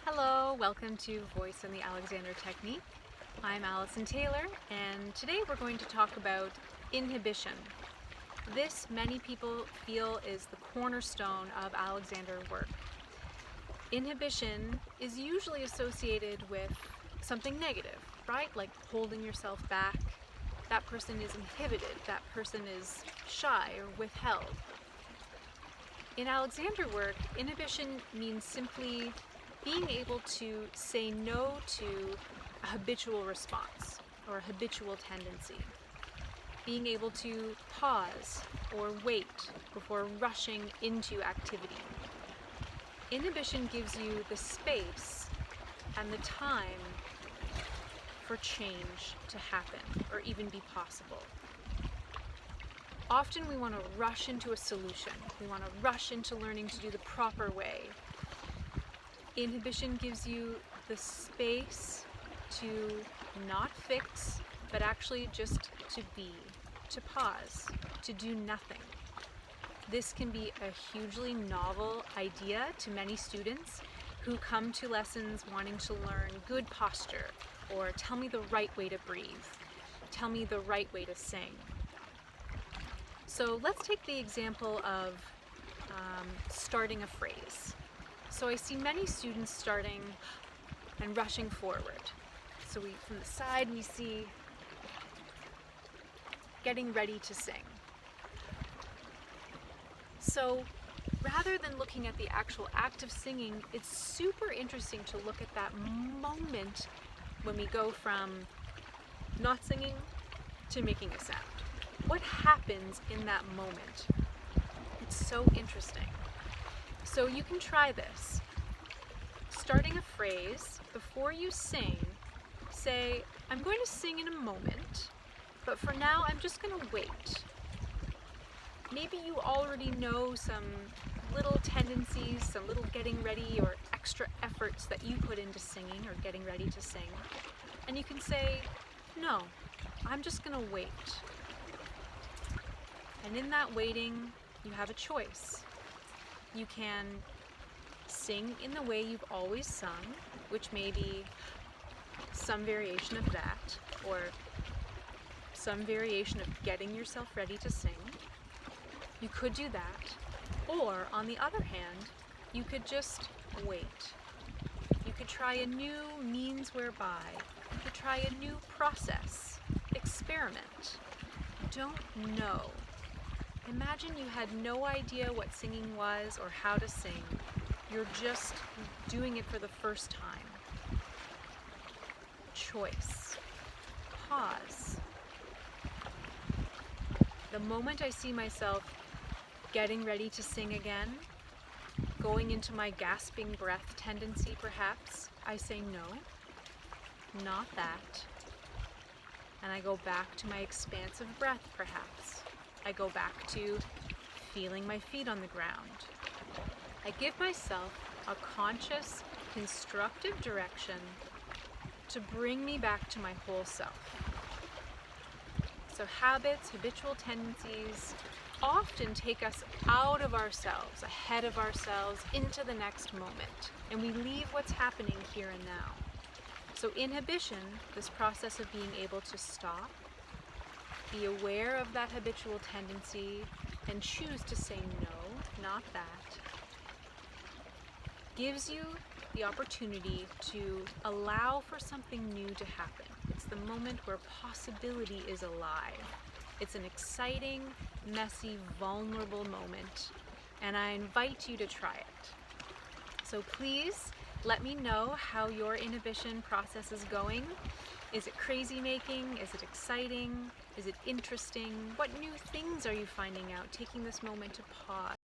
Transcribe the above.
Hello, welcome to Voice and the Alexander Technique. I'm Allison Taylor, and today we're going to talk about inhibition. This, many people feel, is the cornerstone of Alexander work. Inhibition is usually associated with something negative, right? Like holding yourself back. That person is inhibited, that person is shy or withheld. In Alexander work, inhibition means simply being able to say no to a habitual response or a habitual tendency. Being able to pause or wait before rushing into activity. Inhibition gives you the space and the time for change to happen or even be possible. Often we want to rush into a solution. We want to rush into learning to do the proper way. Inhibition gives you the space to not fix, but actually just to be, to pause, to do nothing. This can be a hugely novel idea to many students who come to lessons wanting to learn good posture, or tell me the right way to breathe, tell me the right way to sing. So let's take the example of starting a phrase. So I see many students starting and rushing forward. So from the side we see getting ready to sing. So rather than looking at the actual act of singing, it's super interesting to look at that moment when we go from not singing to making a sound. What happens in that moment? It's so interesting. So you can try this. Starting a phrase, before you sing, say, I'm going to sing in a moment, but for now I'm just going to wait. Maybe you already know some little tendencies, some little getting ready or extra efforts that you put into singing or getting ready to sing. And you can say, no, I'm just going to wait. And in that waiting, you have a choice. You can sing in the way you've always sung, which may be some variation of that, or some variation of getting yourself ready to sing. You could do that. Or, on the other hand, you could just wait. You could try a new means whereby. You could try a new process. Experiment. Don't know. Imagine you had no idea what singing was or how to sing. You're just doing it for the first time. Choice. Pause. The moment I see myself getting ready to sing again, going into my gasping breath tendency perhaps, I say no, not that. And I go back to my expansive breath perhaps. I go back to feeling my feet on the ground. I give myself a conscious, constructive direction to bring me back to my whole self. So habits, habitual tendencies often take us out of ourselves, ahead of ourselves, into the next moment, and we leave what's happening here and now. So inhibition, this process of being able to stop, be aware of that habitual tendency, and choose to say no, not that, gives you the opportunity to allow for something new to happen. It's the moment where possibility is alive. It's an exciting, messy, vulnerable moment, and I invite you to try it. So please let me know how your inhibition process is going. Is it crazy making? Is it exciting? Is it interesting? What new things are you finding out taking this moment to pause?